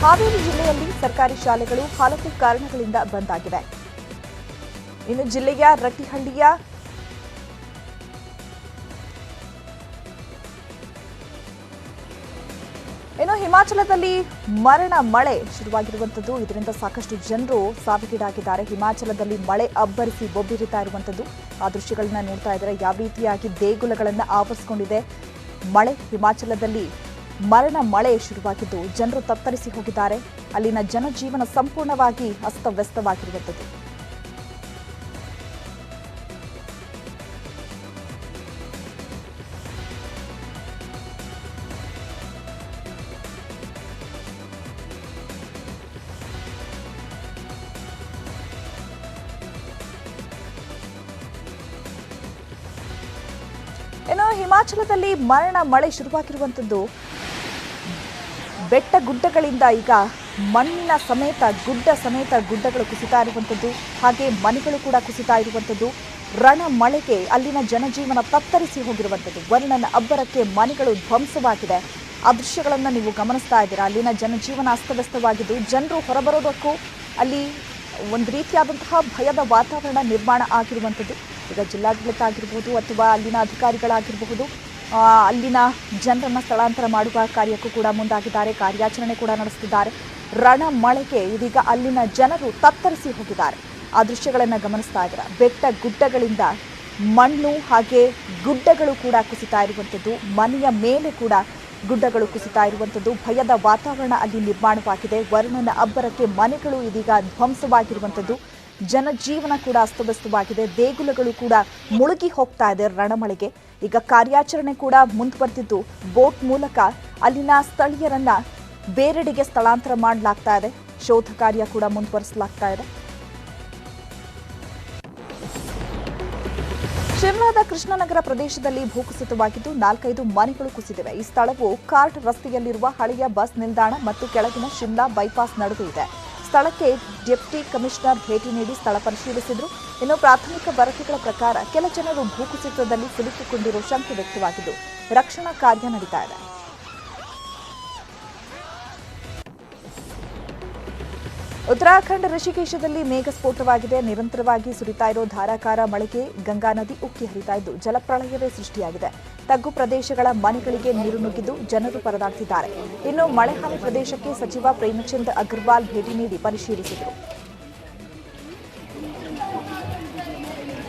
ಹಾವೇರಿ ಜಿಲ್ಲೆಯಲ್ಲಿ ಸರ್ಕಾರಿ ಶಾಲೆಗಳು ಹಲವು ಕಾರಣಗಳಿಂದ ಬಂದ್ ಆಗಿವೆ. ಇನ್ನು ಜಿಲ್ಲೆಯ ರಟ್ಟಿಹಳ್ಳಿಯ ಹಿಮಾಚಲದಲ್ಲಿ ಮರಣ ಮಳೆ ಶುರುವಾಗಿರುವಂತದ್ದು. ಇದರಿಂದ ಸಾಕಷ್ಟು ಜನರು ಸಾವಿಗೀಡಾಗಿದ್ದಾರೆ. ಹಿಮಾಚಲದಲ್ಲಿ ಮಳೆ ಅಬ್ಬರಿಸಿ ಬೊಬ್ಬಿರಿತಾ ಇರುವಂತದ್ದು. ಆ ದೃಶ್ಯಗಳನ್ನ ನೋಡ್ತಾ ಇದ್ದಾರೆ. ಯಾವ ರೀತಿಯಾಗಿ ದೇಗುಲಗಳನ್ನ ಆವರಿಸಿಕೊಂಡಿದೆ ಮಳೆ. ಹಿಮಾಚಲದಲ್ಲಿ ಮರಣ ಮಳೆ ಶುರುವಾಗಿದ್ದು ಜನರು ತತ್ತರಿಸಿ ಹೋಗಿದ್ದಾರೆ. ಅಲ್ಲಿನ ಜನಜೀವನ ಸಂಪೂರ್ಣವಾಗಿ ಅಸ್ತವ್ಯಸ್ತವಾಗಿರುವಂತದ್ದು. ಇನ್ನು ಹಿಮಾಚಲದಲ್ಲಿ ಮರಣ ಮಳೆ ಶುರುವಾಗಿರುವಂತದ್ದು. ಬೆಟ್ಟ ಗುಡ್ಡಗಳಿಂದ ಈಗ ಮಣ್ಣಿನ ಸಮೇತ ಗುಡ್ಡಗಳು ಕುಸಿತಾ ಇರುವಂತದ್ದು. ಹಾಗೆ ಮನೆಗಳು ಕೂಡ ಕುಸಿತಾ ಇರುವಂತದ್ದು. ರಣ ಮಳೆಗೆ ಅಲ್ಲಿನ ಜನಜೀವನ ತತ್ತರಿಸಿ ಹೋಗಿರುವಂತದ್ದು. ವರುಣನ ಅಬ್ಬರಕ್ಕೆ ಮನೆಗಳು ಧ್ವಂಸವಾಗಿದೆ. ಆ ದೃಶ್ಯಗಳನ್ನು ನೀವು ಗಮನಿಸ್ತಾ ಇದ್ದೀರಾ. ಅಲ್ಲಿನ ಜನಜೀವನ ಅಸ್ತವ್ಯಸ್ತವಾಗಿದ್ದು ಜನರು ಹೊರಬರೋದಕ್ಕೂ ಅಲ್ಲಿ ಒಂದು ರೀತಿಯಾದಂತಹ ಭಯದ ವಾತಾವರಣ ನಿರ್ಮಾಣ ಆಗಿರುವಂಥದ್ದು. ಈಗ ಜಿಲ್ಲಾಡಳಿತ ಆಗಿರಬಹುದು ಅಥವಾ ಅಲ್ಲಿನ ಅಧಿಕಾರಿಗಳಾಗಿರಬಹುದು ಅಲ್ಲಿನ ಜನರನ್ನು ಸ್ಥಳಾಂತರ ಮಾಡುವ ಕಾರ್ಯಕ್ಕೂ ಕೂಡ ಮುಂದಾಗಿದ್ದಾರೆ. ಕಾರ್ಯಾಚರಣೆ ಕೂಡ ನಡೆಸುತ್ತಿದ್ದಾರೆ. ರಣ ಮಳೆಗೆ ಇದೀಗ ಅಲ್ಲಿನ ಜನರು ತತ್ತರಿಸಿ ಹೋಗಿದ್ದಾರೆ. ಆ ದೃಶ್ಯಗಳನ್ನು ಗಮನಿಸ್ತಾ ಇದ್ದಾರೆ. ಬೆಟ್ಟ ಗುಡ್ಡಗಳಿಂದ ಮಣ್ಣು ಹಾಗೆ ಗುಡ್ಡಗಳು ಕೂಡ ಕುಸಿತಾ ಇರುವಂಥದ್ದು. ಮನೆಯ ಮೇಲೆ ಕೂಡ ಗುಡ್ಡಗಳು ಕುಸಿತಾ ಇರುವಂಥದ್ದು. ಭಯದ ವಾತಾವರಣ ಅಲ್ಲಿ ನಿರ್ಮಾಣವಾಗಿದೆ. ವರುಣನ ಅಬ್ಬರಕ್ಕೆ ಮನೆಗಳು ಇದೀಗ ಧ್ವಂಸವಾಗಿರುವಂಥದ್ದು. ಜನಜೀವನ ಕೂಡ ಅಸ್ತವ್ಯಸ್ತವಾಗಿದೆ. ದೇಗುಲಗಳು ಕೂಡ ಮುಳುಗಿ ಹೋಗ್ತಾ ಇದೆ ರಣಮಳೆಗೆ. ಈಗ ಕಾರ್ಯಾಚರಣೆ ಕೂಡ ಮುಂದುವರೆದಿದ್ದು ಬೋಟ್ ಮೂಲಕ ಅಲ್ಲಿನ ಸ್ಥಳೀಯರನ್ನ ಬೇರೆಡೆಗೆ ಸ್ಥಳಾಂತರ ಮಾಡಲಾಗ್ತಾ ಇದೆ. ಶೋಧ ಕಾರ್ಯ ಕೂಡ ಮುಂದುವರಿಸಲಾಗ್ತಾ ಇದೆ. ಶಿಮ್ಲಾದ ಕೃಷ್ಣನಗರ ಪ್ರದೇಶದಲ್ಲಿ ಭೂಕುಸಿತವಾಗಿದ್ದು 4-5 ಮನೆಗಳು ಕುಸಿದಿವೆ. ಈ ಸ್ಥಳವು ಕಾರ್ಟ್ ರಸ್ತೆಯಲ್ಲಿರುವ ಹಳೆಯ ಬಸ್ ನಿಲ್ದಾಣ ಮತ್ತು ಕೆಳಗಿನ ಶಿಮ್ಲಾ ಬೈಪಾಸ್ ನಡುವೆ ಇದೆ. ಸ್ಥಳಕ್ಕೆ ಡೆಪ್ಟಿ ಕಮಿಷನರ್ ಭೇಟಿ ನೀಡಿ ಸ್ಥಳ ಪರಿಶೀಲಿಸಿದ್ರು. ಇನ್ನು ಪ್ರಾಥಮಿಕ ವರದಿಗಳ ಪ್ರಕಾರ ಕೆಲ ಜನರು ಭೂಕುಸಿತದಲ್ಲಿ ಸಿಲುಕಿಕೊಂಡಿರುವ ಶಂಕೆ ವ್ಯಕ್ತವಾಗಿದ್ದು ರಕ್ಷಣಾ ಕಾರ್ಯ ನಡೀತಾ ಇದೆ. ಉತ್ತರಾಖಂಡ್ ಋಷಿಕೇಶದಲ್ಲಿ ಮೇಘಸ್ಫೋಟವಾಗಿದೆ. ನಿರಂತರವಾಗಿ ಸುರಿತಾ ಇರೋ ಧಾರಾಕಾರ ಮಳೆಗೆ ಗಂಗಾ ನದಿ ಉಕ್ಕಿ ಹರಿತಾ ಇದ್ದು ಜಲಪ್ರಳಯವೇ ಸೃಷ್ಟಿಯಾಗಿದೆ. ತಗ್ಗು ಪ್ರದೇಶಗಳ ಮನೆಗಳಿಗೆ ನೀರು ನುಗ್ಗಿದ್ದು ಜನರು ಪರದಾಡ್ತಿದ್ದಾರೆ. ಇನ್ನು ಮಳೆ ಹಾನಿ ಪ್ರದೇಶಕ್ಕೆ ಸಚಿವ ಪ್ರೇಮಚಂದ್ ಅಗರ್ವಾಲ್ ಭೇಟಿ ನೀಡಿ ಪರಿಶೀಲಿಸಿದರು.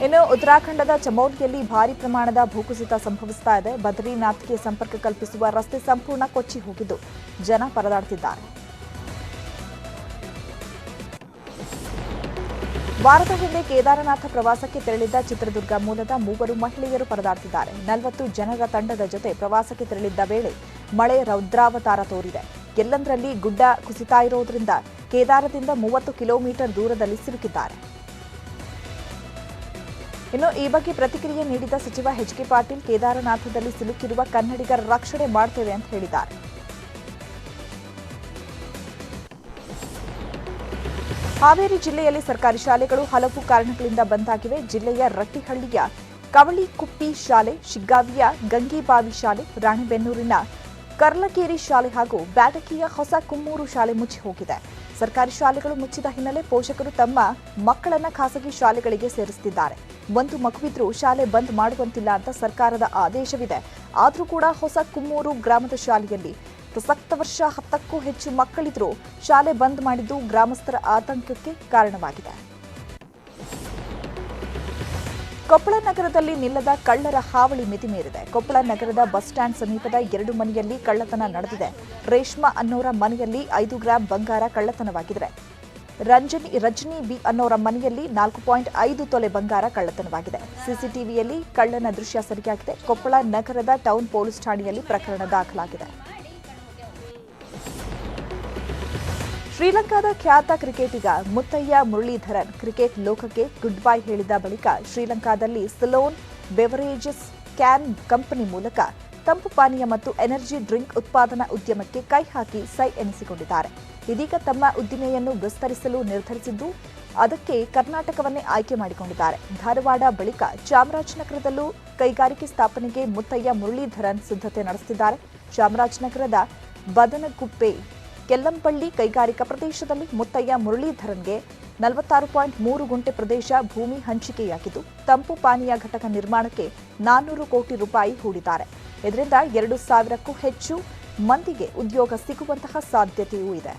ಇನ್ನು ಉತ್ತರಾಖಂಡದ ಚಮೋಲಿಯಲ್ಲಿ ಭಾರಿ ಪ್ರಮಾಣದ ಭೂಕುಸಿತ ಸಂಭವಿಸ್ತಾ ಇದೆ. ಬದ್ರಿನಾಥ್ಗೆ ಸಂಪರ್ಕ ಕಲ್ಪಿಸುವ ರಸ್ತೆ ಸಂಪೂರ್ಣ ಕೊಚ್ಚಿ ಹೋಗಿದ್ದು ಜನ ಪರದಾಡ್ತಿದ್ದಾರೆ. ವಾರದ ಹಿಂದೆ ಕೇದಾರನಾಥ ಪ್ರವಾಸಕ್ಕೆ ತೆರಳಿದ್ದ ಚಿತ್ರದುರ್ಗ ಮೂಲದ 3 ಮಹಿಳೆಯರು ಪರದಾಡ್ತಿದ್ದಾರೆ. 40 ಜನರ ತಂಡದ ಜೊತೆ ಪ್ರವಾಸಕ್ಕೆ ತೆರಳಿದ್ದ ವೇಳೆ ಮಳೆ ರೌದ್ರಾವತಾರ ತೋರಿದೆ. ಎಲ್ಲಂದರಲ್ಲಿ ಗುಡ್ಡ ಕುಸಿತಾ ಇರೋದ್ರಿಂದ ಕೇದಾರದಿಂದ 30 ಕಿಲೋಮೀಟರ್ ದೂರದಲ್ಲಿ ಸಿಲುಕಿದ್ದಾರೆ. ಇನ್ನು ಈ ಬಗ್ಗೆ ಪ್ರತಿಕ್ರಿಯೆ ನೀಡಿದ ಸಚಿವ ಎಚ್.ಕೆ. ಪಾಟೀಲ್ ಕೇದಾರನಾಥದಲ್ಲಿ ಸಿಲುಕಿರುವ ಕನ್ನಡಿಗರ ರಕ್ಷಣೆ ಮಾಡ್ತೇವೆ ಅಂತ ಹೇಳಿದ್ದಾರೆ. ಹಾವೇರಿ ಜಿಲ್ಲೆಯಲ್ಲಿ ಸರ್ಕಾರಿ ಶಾಲೆಗಳು ಹಲವು ಕಾರಣಗಳಿಂದ ಬಂದ್ ಆಗಿವೆ. ಜಿಲ್ಲೆಯ ರಟ್ಟಿಹಳ್ಳಿಯ ಕವಳಿಕುಪ್ಪಿ ಶಾಲೆ, ಶಿಗ್ಗಾವಿಯ ಗಂಗಿಬಾವಿ ಶಾಲೆ, ರಾಣೆಬೆನ್ನೂರಿನ ಕರ್ಲಕೇರಿ ಶಾಲೆ ಹಾಗೂ ಬ್ಯಾಡಗಿಯ ಹೊಸ ಕುಮ್ಮೂರು ಶಾಲೆ ಮುಚ್ಚಿ ಹೋಗಿದೆ. ಸರ್ಕಾರಿ ಶಾಲೆಗಳು ಮುಚ್ಚಿದ ಹಿನ್ನೆಲೆ ಪೋಷಕರು ತಮ್ಮ ಮಕ್ಕಳನ್ನ ಖಾಸಗಿ ಶಾಲೆಗಳಿಗೆ ಸೇರಿಸುತ್ತಿದ್ದಾರೆ. ಒಂದು ಮಗುವಿದ್ರೂ ಶಾಲೆ ಬಂದ್ ಮಾಡುವಂತಿಲ್ಲ ಅಂತ ಸರ್ಕಾರದ ಆದೇಶವಿದೆ. ಆದರೂ ಕೂಡ ಹೊಸ ಕುಮ್ಮೂರು ಗ್ರಾಮದ ಶಾಲೆಯಲ್ಲಿ ಪ್ರಸಕ್ತ ವರ್ಷ 10ಕ್ಕೂ ಹೆಚ್ಚು ಮಕ್ಕಳಿದ್ರೂ ಶಾಲೆ ಬಂದ್ ಮಾಡಿದ್ದು ಗ್ರಾಮಸ್ಥರ ಆತಂಕಕ್ಕೆ ಕಾರಣವಾಗಿದೆ. ಕೊಪ್ಪಳ ನಗರದಲ್ಲಿ ನಿಲ್ಲದ ಕಳ್ಳರ ಹಾವಳಿ ಮಿತಿ ಮೀರಿದೆ. ಕೊಪ್ಪಳ ನಗರದ ಬಸ್ ಸ್ಟ್ಯಾಂಡ್ ಸಮೀಪದ 2 ಮನೆಯಲ್ಲಿ ಕಳ್ಳತನ ನಡೆದಿದೆ. ರೇಷ್ಮಾ ಅನ್ನೋರ ಮನೆಯಲ್ಲಿ 5 ಗ್ರಾಂ ಬಂಗಾರ ಕಳ್ಳತನವಾಗಿದೆ. ರಜನಿ ಬಿ ಅನ್ನೋರ ಮನೆಯಲ್ಲಿ 4.5 ತೊಲೆ ಬಂಗಾರ ಕಳ್ಳತನವಾಗಿದೆ. ಸಿಸಿಟಿವಿಯಲ್ಲಿ ಕಳ್ಳನ ದೃಶ್ಯ ಸೆರೆಯಾಗಿದೆ. ಕೊಪ್ಪಳ ನಗರದ ಟೌನ್ ಪೊಲೀಸ್ ಠಾಣೆಯಲ್ಲಿ ಪ್ರಕರಣ ದಾಖಲಾಗಿದೆ. ಶ್ರೀಲಂಕಾದ ಖ್ಯಾತ ಕ್ರಿಕೆಟಿಗ ಮುತ್ತಯ್ಯ ಮುರಳೀಧರನ್ ಕ್ರಿಕೆಟ್ ಲೋಕಕ್ಕೆ ಗುಡ್ ಬೈ ಹೇಳಿದ ಬಳಿಕ ಶ್ರೀಲಂಕಾದಲ್ಲಿ ಸಿಲೋನ್ ಬೆವರೇಜಸ್ ಕ್ಯಾನ್ ಕಂಪನಿ ಮೂಲಕ ತಂಪು ಪಾನೀಯ ಮತ್ತು ಎನರ್ಜಿ ಡ್ರಿಂಕ್ ಉತ್ಪಾದನಾ ಉದ್ಯಮಕ್ಕೆ ಕೈ ಹಾಕಿ ಸೈ ಎನಿಸಿಕೊಂಡಿದ್ದಾರೆ. ಇದೀಗ ತಮ್ಮ ಉದ್ದಿಮೆಯನ್ನು ವಿಸ್ತರಿಸಲು ನಿರ್ಧರಿಸಿದ್ದು ಅದಕ್ಕೆ ಕರ್ನಾಟಕವನ್ನೇ ಆಯ್ಕೆ ಮಾಡಿಕೊಂಡಿದ್ದಾರೆ. ಧಾರವಾಡ ಬಳಿಕ ಚಾಮರಾಜನಗರದಲ್ಲೂ ಕೈಗಾರಿಕೆ ಸ್ಥಾಪನೆಗೆ ಮುತ್ತಯ್ಯ ಮುರಳೀಧರನ್ ಸಿದ್ಧತೆ ನಡೆಸುತ್ತಿದ್ದಾರೆ. ಚಾಮರಾಜನಗರದ ಬದನಗುಪ್ಪೆ ಕೆಲ್ಲಂಪಳ್ಳಿ ಕೈಗಾರಿಕಾ ಪ್ರದೇಶದಲ್ಲಿ ಮುತ್ತಯ್ಯ ಮುರಳೀಧರನ್ಗೆ 46.3 ಗುಂಟೆ ಪ್ರದೇಶ ಭೂಮಿ ಹಂಚಿಕೆಯಾಗಿದ್ದು ತಂಪು ಪಾನೀಯ ಘಟಕ ನಿರ್ಮಾಣಕ್ಕೆ 400 ಕೋಟಿ ರೂಪಾಯಿ ಹೂಡಿದ್ದಾರೆ. ಇದರಿಂದ 2,000ಕ್ಕೂ ಹೆಚ್ಚು ಮಂದಿಗೆ ಉದ್ಯೋಗ ಸಿಗುವಂತಹ ಸಾಧ್ಯತೆಯೂ ಇದೆ.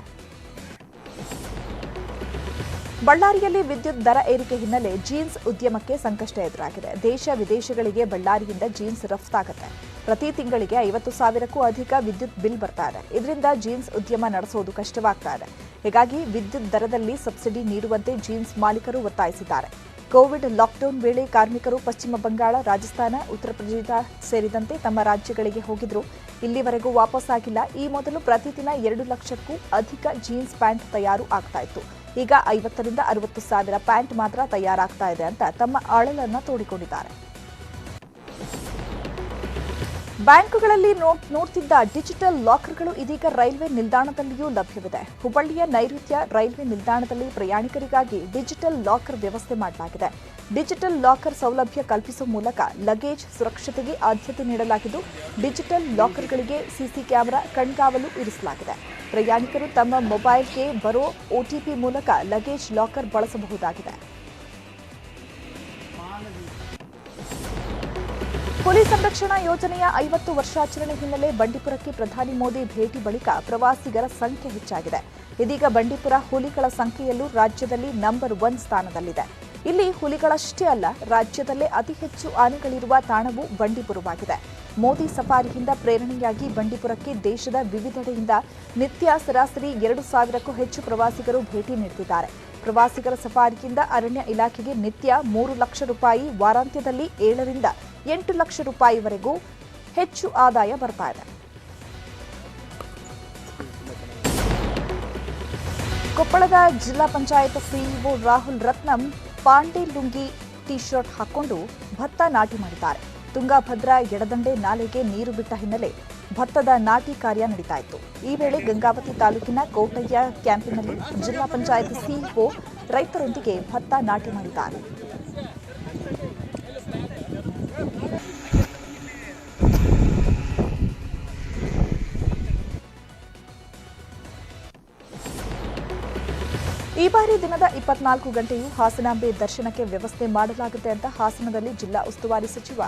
ಬಳ್ಳಾರಿಯಲ್ಲಿ ವಿದ್ಯುತ್ ದರ ಏರಿಕೆ ಹಿನ್ನೆಲೆ ಜೀನ್ಸ್ ಉದ್ಯಮಕ್ಕೆ ಸಂಕಷ್ಟ ಎದುರಾಗಿದೆ. ದೇಶ ವಿದೇಶಗಳಿಗೆ ಬಳ್ಳಾರಿಯಿಂದ ಜೀನ್ಸ್ ರಫ್ತಾಗುತ್ತೆ. ಪ್ರತಿ ತಿಂಗಳಿಗೆ 50,000ಕ್ಕೂ ಅಧಿಕ ವಿದ್ಯುತ್ ಬಿಲ್ ಬರ್ತಾ ಇದೆ. ಇದರಿಂದ ಜೀನ್ಸ್ ಉದ್ಯಮ ನಡೆಸೋದು ಕಷ್ಟವಾಗ್ತಾ ಇದೆ. ಹೀಗಾಗಿ ವಿದ್ಯುತ್ ದರದಲ್ಲಿ ಸಬ್ಸಿಡಿ ನೀಡುವಂತೆ ಜೀನ್ಸ್ ಮಾಲೀಕರು ಒತ್ತಾಯಿಸಿದ್ದಾರೆ. ಕೋವಿಡ್ ಲಾಕ್ಡೌನ್ ವೇಳೆ ಕಾರ್ಮಿಕರು ಪಶ್ಚಿಮ ಬಂಗಾಳ, ರಾಜಸ್ಥಾನ, ಉತ್ತರ ಪ್ರದೇಶ ಸೇರಿದಂತೆ ತಮ್ಮ ರಾಜ್ಯಗಳಿಗೆ ಹೋಗಿದ್ರು. ಇಲ್ಲಿವರೆಗೂ ವಾಪಸ್ಸಾಗಿಲ್ಲ. ಈ ಮೊದಲು ಪ್ರತಿದಿನ 2 ಲಕ್ಷಕ್ಕೂ ಅಧಿಕ ಜೀನ್ಸ್ ಪ್ಯಾಂಟ್ ತಯಾರು ಆಗ್ತಾ ಇತ್ತು. ಈಗ 50ರಿಂದ 60 ಸಾವಿರ ಪ್ಯಾಂಟ್ ಮಾತ್ರ ತಯಾರಾಗ್ತಾ ಇದೆ ಅಂತ ತಮ್ಮ ಅಳಲನ್ನ ತೋಡಿಕೊಂಡಿದ್ದಾರೆ. ಬ್ಯಾಂಕುಗಳಲ್ಲಿ ನೋಡ್ತಿದ್ದ ಡಿಜಿಟಲ್ ಲಾಕರ್ಗಳು ಇದೀಗ ರೈಲ್ವೆ ನಿಲ್ದಾಣದಲ್ಲಿಯೂ ಲಭ್ಯವಿದೆ. ಹುಬ್ಬಳ್ಳಿಯ ನೈಋತ್ಯ ರೈಲ್ವೆ ನಿಲ್ದಾಣದಲ್ಲಿ ಪ್ರಯಾಣಿಕರಿಗಾಗಿ ಡಿಜಿಟಲ್ ಲಾಕರ್ ವ್ಯವಸ್ಥೆ ಮಾಡಲಾಗಿದೆ. ಡಿಜಿಟಲ್ ಲಾಕರ್ ಸೌಲಭ್ಯ ಕಲ್ಪಿಸುವ ಮೂಲಕ ಲಗೇಜ್ ಸುರಕ್ಷತೆಗೆ ಆದ್ಯತೆ ನೀಡಲಾಗಿದ್ದು, ಡಿಜಿಟಲ್ ಲಾಕರ್ಗಳಿಗೆ ಸಿಸಿ ಕ್ಯಾಮೆರಾ ಕಣ್ಗಾವಲು ಇರಿಸಲಾಗಿದೆ. ಪ್ರಯಾಣಿಕರು ತಮ್ಮ ಮೊಬೈಲ್ಗೆ ಬರೋ OTP ಮೂಲಕ ಲಗೇಜ್ ಲಾಕರ್ ಬಳಸಬಹುದಾಗಿದೆ. ಹುಲಿ ಸಂರಕ್ಷಣಾ ಯೋಜನೆಯ 50 ವರ್ಷಾಚರಣೆ ಹಿನ್ನೆಲೆ ಬಂಡೀಪುರಕ್ಕೆ ಪ್ರಧಾನಿ ಮೋದಿ ಭೇಟಿ ಬಳಿಕ ಪ್ರವಾಸಿಗರ ಸಂಖ್ಯೆ ಹೆಚ್ಚಾಗಿದೆ. ಇದೀಗ ಬಂಡೀಪುರ ಹುಲಿಗಳ ಸಂಖ್ಯೆಯಲ್ಲೂ ರಾಜ್ಯದಲ್ಲಿ ನಂಬರ್ 1 ಸ್ಥಾನದಲ್ಲಿದೆ. ಇಲ್ಲಿ ಹುಲಿಗಳಷ್ಟೇ ಅಲ್ಲ, ರಾಜ್ಯದಲ್ಲೇ ಅತಿ ಹೆಚ್ಚು ಆನೆಗಳಿರುವ ತಾಣವೂ ಬಂಡೀಪುರವಾಗಿದೆ. ಮೋದಿ ಸಫಾರಿಯಿಂದ ಪ್ರೇರಣೆಯಾಗಿ ಬಂಡೀಪುರಕ್ಕೆ ದೇಶದ ವಿವಿಧೆಡೆಯಿಂದ ನಿತ್ಯ ಸರಾಸರಿ 2,000ಕ್ಕೂ ಹೆಚ್ಚು ಪ್ರವಾಸಿಗರು ಭೇಟಿ ನೀಡುತ್ತಿದ್ದಾರೆ. ಪ್ರವಾಸಿಗರ ಸಫಾರಿಯಿಂದ ಅರಣ್ಯ ಇಲಾಖೆಗೆ ನಿತ್ಯ 3 ಲಕ್ಷ ರೂಪಾಯಿ, ವಾರಾಂತ್ಯದಲ್ಲಿ 7ರಿಂದ 8 ಲಕ್ಷ ರೂಪಾಯಿವರೆಗೂ ಹೆಚ್ಚು ಆದಾಯ ಬರ್ತಾ ಇದೆ. ಕೊಪ್ಪಳದ ಜಿಲ್ಲಾ ಪಂಚಾಯತ್ ಸಿಇಒ ರಾಹುಲ್ ರತ್ನಂ ಪಾಂಡೆ ಲುಂಗಿ ಟಿ ಶರ್ಟ್ ಹಾಕೊಂಡು ಭತ್ತ ನಾಟಿ ಮಾಡಿದ್ದಾರೆ. ತುಂಗಭದ್ರಾ ಎಡದಂಡೆ ನಾಲೆಗೆ ನೀರು ಬಿಟ್ಟ ಹಿನ್ನೆಲೆ ಭತ್ತದ ನಾಟಿ ಕಾರ್ಯ ನಡೀತಾ ಇತ್ತು. ಈ ವೇಳೆ ಗಂಗಾವತಿ ತಾಲೂಕಿನ ಕೋಟಯ್ಯ ಕ್ಯಾಂಪಿನಲ್ಲಿ ಜಿಲ್ಲಾ ಪಂಚಾಯತ್ ಸಿಇಒ ರೈತರೊಂದಿಗೆ ಭತ್ತ ನಾಟಿ ಮಾಡಿದ್ದಾರೆ. ಈ ಬಾರಿ ದಿನದ 24 ಗಂಟೆಯೂ ಹಾಸನಾಂಬೆ ದರ್ಶನಕ್ಕೆ ವ್ಯವಸ್ಥೆ ಮಾಡಲಾಗುತ್ತೆ ಅಂತ ಹಾಸನದಲ್ಲಿ ಜಿಲ್ಲಾ ಉಸ್ತುವಾರಿ ಸಚಿವ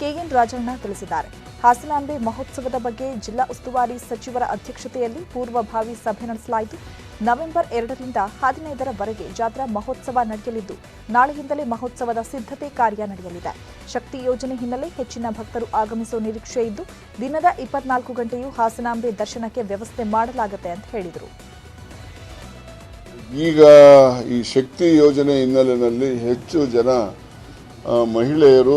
KN ರಾಜಣ್ಣ ತಿಳಿಸಿದ್ದಾರೆ. ಹಾಸನಾಂಬೆ ಮಹೋತ್ಸವದ ಬಗ್ಗೆ ಜಿಲ್ಲಾ ಉಸ್ತುವಾರಿ ಸಚಿವರ ಅಧ್ಯಕ್ಷತೆಯಲ್ಲಿ ಪೂರ್ವಭಾವಿ ಸಭೆ ನಡೆಸಲಾಯಿತು. ನವೆಂಬರ್ 2ರಿಂದ 15ರವರೆಗೆ ಜಾತ್ರಾ ಮಹೋತ್ಸವ ನಡೆಯಲಿದ್ದು, ನಾಳೆಯಿಂದಲೇ ಮಹೋತ್ಸವದ ಸಿದ್ಧತೆ ಕಾರ್ಯ ನಡೆಯಲಿದೆ. ಶಕ್ತಿ ಯೋಜನೆ ಹಿನ್ನೆಲೆ ಹೆಚ್ಚಿನ ಭಕ್ತರು ಆಗಮಿಸುವ ನಿರೀಕ್ಷೆ ಇದ್ದು, ದಿನದ 24 ಗಂಟೆಯೂ ಹಾಸನಾಂಬೆ ದರ್ಶನಕ್ಕೆ ವ್ಯವಸ್ಥೆ ಮಾಡಲಾಗುತ್ತೆ ಅಂತ ಹೇಳಿದರು. ಈಗ ಈ ಶಕ್ತಿ ಯೋಜನೆ ಹಿನ್ನೆಲೆಯಲ್ಲಿ ಹೆಚ್ಚು ಜನ ಮಹಿಳೆಯರು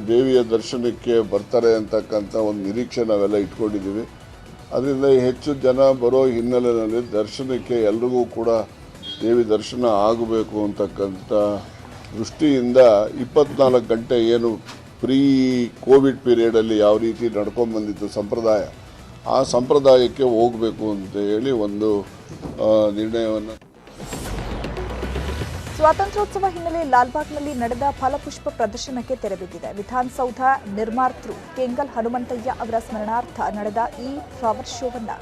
ದೇವಿಯ ದರ್ಶನಕ್ಕೆ ಬರ್ತಾರೆ ಅಂತಕ್ಕಂಥ ಒಂದು ನಿರೀಕ್ಷೆ ನಾವೆಲ್ಲ ಇಟ್ಕೊಂಡಿದ್ದೀವಿ. ಅದರಿಂದ ಹೆಚ್ಚು ಜನ ಬರೋ ಹಿನ್ನೆಲೆಯಲ್ಲಿ ದರ್ಶನಕ್ಕೆ ಎಲ್ರಿಗೂ ಕೂಡ ದೇವಿ ದರ್ಶನ ಆಗಬೇಕು ಅಂತಕ್ಕಂಥ ದೃಷ್ಟಿಯಿಂದ 24 ಗಂಟೆ ಏನು ಪ್ರೀ ಕೋವಿಡ್ ಪೀರಿಯಡಲ್ಲಿ ಯಾವ ರೀತಿ ನಡ್ಕೊಂಡ್ಬಂದಿತ್ತು ಸಂಪ್ರದಾಯ, ಆ ಸಂಪ್ರದಾಯಕ್ಕೆ ಹೋಗಬೇಕು ಅಂತ ಹೇಳಿ ಒಂದು ನಿರ್ಣಯವನ್ನು. ಸ್ವಾತಂತ್ರ್ಯೋತ್ಸವ ಹಿನ್ನೆಲೆ ಲಾಲ್ಬಾಗ್ನಲ್ಲಿ ನಡೆದ ಫಲಪುಷ್ಪ ಪ್ರದರ್ಶನಕ್ಕೆ ತೆರೆಬಿದ್ದಿದೆ. ವಿಧಾನಸೌಧ ನಿರ್ಮಾತೃ ಕೆಂಗಲ್ ಹನುಮಂತಯ್ಯ ಅವರ ಸ್ಮರಣಾರ್ಥ ನಡೆದ ಈ ಫ್ಲವರ್ ಶೋವನ್ನು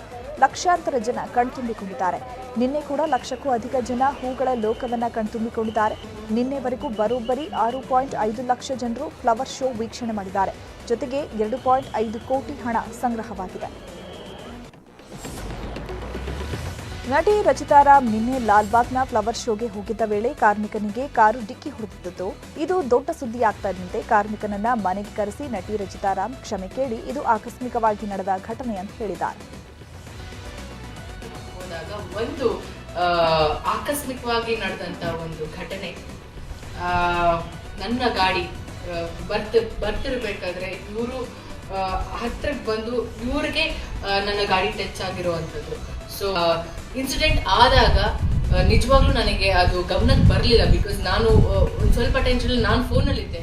ಲಕ್ಷಾಂತರ ಜನ ಕಣ್ತುಂಬಿಕೊಂಡಿದ್ದಾರೆ. ನಿನ್ನೆ ಕೂಡ ಲಕ್ಷಕ್ಕೂ ಅಧಿಕ ಜನ ಹೂಗಳ ಲೋಕವನ್ನು ಕಣ್ತುಂಬಿಕೊಂಡಿದ್ದಾರೆ. ನಿನ್ನೆವರೆಗೂ ಬರೋಬ್ಬರಿ 6.5 ಲಕ್ಷ ಜನರು ಫ್ಲವರ್ ಶೋ ವೀಕ್ಷಣೆ ಮಾಡಿದ್ದಾರೆ. ಜೊತೆಗೆ 2.5 ಕೋಟಿ ಹಣ ಸಂಗ್ರಹವಾಗಿದೆ. ನಟಿ ರಚಿತಾ ರಾಮ್ ನಿನ್ನೆ ಲಾಲ್ಬಾಗ್ನ ಫ್ಲವರ್ ಶೋಗೆ ಹೋಗಿದ್ದ ವೇಳೆ ಕಾರ್ಮಿಕನಿಗೆ ಕಾರು ಡಿಕ್ಕಿ ಹೊಡೆದಿದ್ದು, ಇದು ದೊಡ್ಡ ಸುದ್ದಿಯಾಗ್ತಿದ್ದಂತೆ ಕಾರ್ಮಿಕನನ್ನ ಮನೆಗೆ ಕರೆಸಿ ನಟಿ ರಚಿತಾ ರಾಮ್ ಕ್ಷಮೆ ಕೇಳಿ ಇದು ಆಕಸ್ಮಿಕವಾಗಿ ನಡೆದ ಘಟನೆ ಅಂತ ಹೇಳಿದ್ದಾರೆ. ಒಂದು ಆಕಸ್ಮಿಕವಾಗಿ ನಡೆದಂತ ಒಂದು ಘಟನೆ, ನನ್ನ ಗಾಡಿ ಬರ್ತಿರ್ಬೇಕಾದ್ರೆ ಇವರು ಹತ್ರಕ್ಕೆ ಬಂದು ಇವ್ರಿಗೆ ನನ್ನ ಗಾಡಿ ಟಚ್ ಆಗಿರುವಂಥದ್ದು. ಸೊ ಇನ್ಸಿಡೆಂಟ್ ಆದಾಗ ನಿಜವಾಗ್ಲೂ ನನಗೆ ಅದು ಗಮನಕ್ಕೆ ಬರಲಿಲ್ಲ. ಬಿಕಾಸ್ ನಾನು ಒಂದು ಸ್ವಲ್ಪ ಟೆನ್ಷನ್, ನಾನು ಫೋನಲ್ಲಿದ್ದೆ.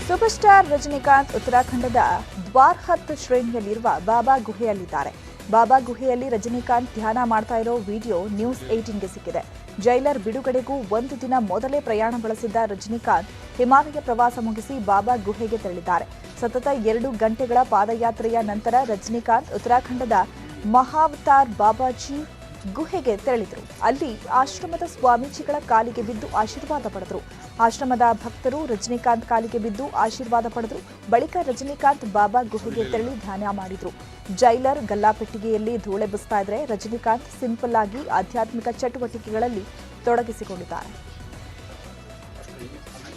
ಸೂಪರ್ ಸ್ಟಾರ್ ರಜನಿಕಾಂತ್ ಉತ್ತರಾಖಂಡದ ದ್ವಾರ್ಹತ್ ಶ್ರೇಣಿಯಲ್ಲಿರುವ ಬಾಬಾ ಗುಹೆಯಲ್ಲಿದ್ದಾರೆ. ಬಾಬಾ ಗುಹೆಯಲ್ಲಿ ರಜನಿಕಾಂತ್ ಧ್ಯಾನ ಮಾಡ್ತಾ ಇರೋ ವಿಡಿಯೋ ನ್ಯೂಸ್ 18ಗೆ ಸಿಕ್ಕಿದೆ. ಜೈಲರ್ ಬಿಡುಗಡೆಗೂ ಒಂದು ದಿನ ಮೊದಲೇ ಪ್ರಯಾಣ ಬೆಳೆಸಿದ್ದ ರಜನಿಕಾಂತ್ ಹಿಮಾಲಯ ಪ್ರವಾಸ ಮುಗಿಸಿ ಬಾಬಾ ಗುಹೆಗೆ ತೆರಳಿದ್ದಾರೆ. ಸತತ 2 ಗಂಟೆಗಳ ಪಾದಯಾತ್ರೆಯ ನಂತರ ರಜನಿಕಾಂತ್ ಉತ್ತರಾಖಂಡದ ಮಹಾವತಾರ್ ಬಾಬಾಜಿ ಗುಹೆಗೆ ತೆರಳಿದರು. ಅಲ್ಲಿ ಆಶ್ರಮದ ಸ್ವಾಮೀಜಿಗಳ ಕಾಲಿಗೆ ಬಿದ್ದು ಆಶೀರ್ವಾದ ಪಡೆದರು. ಆಶ್ರಮದ ಭಕ್ತರು ರಜನಿಕಾಂತ್ ಕಾಲಿಗೆ ಬಿದ್ದು ಆಶೀರ್ವಾದ ಪಡೆದರು. ಬಳಿಕ ರಜನಿಕಾಂತ್ ಬಾಬಾ ಗುಹೆಗೆ ತೆರಳಿ ಧ್ಯಾನ ಮಾಡಿದರು. ಜೈಲರ್ ಗಲ್ಲಾಪೆಟ್ಟಿಗೆಯಲ್ಲಿ ಧೂಳೆಬ್ಬಿಸ್ತಾ ಇದ್ರೆ ರಜನಿಕಾಂತ್ ಸಿಂಪಲ್ ಆಗಿ ಆಧ್ಯಾತ್ಮಿಕ ಚಟುವಟಿಕೆಗಳಲ್ಲಿ ತೊಡಗಿಸಿಕೊಂಡಿದ್ದಾರೆ.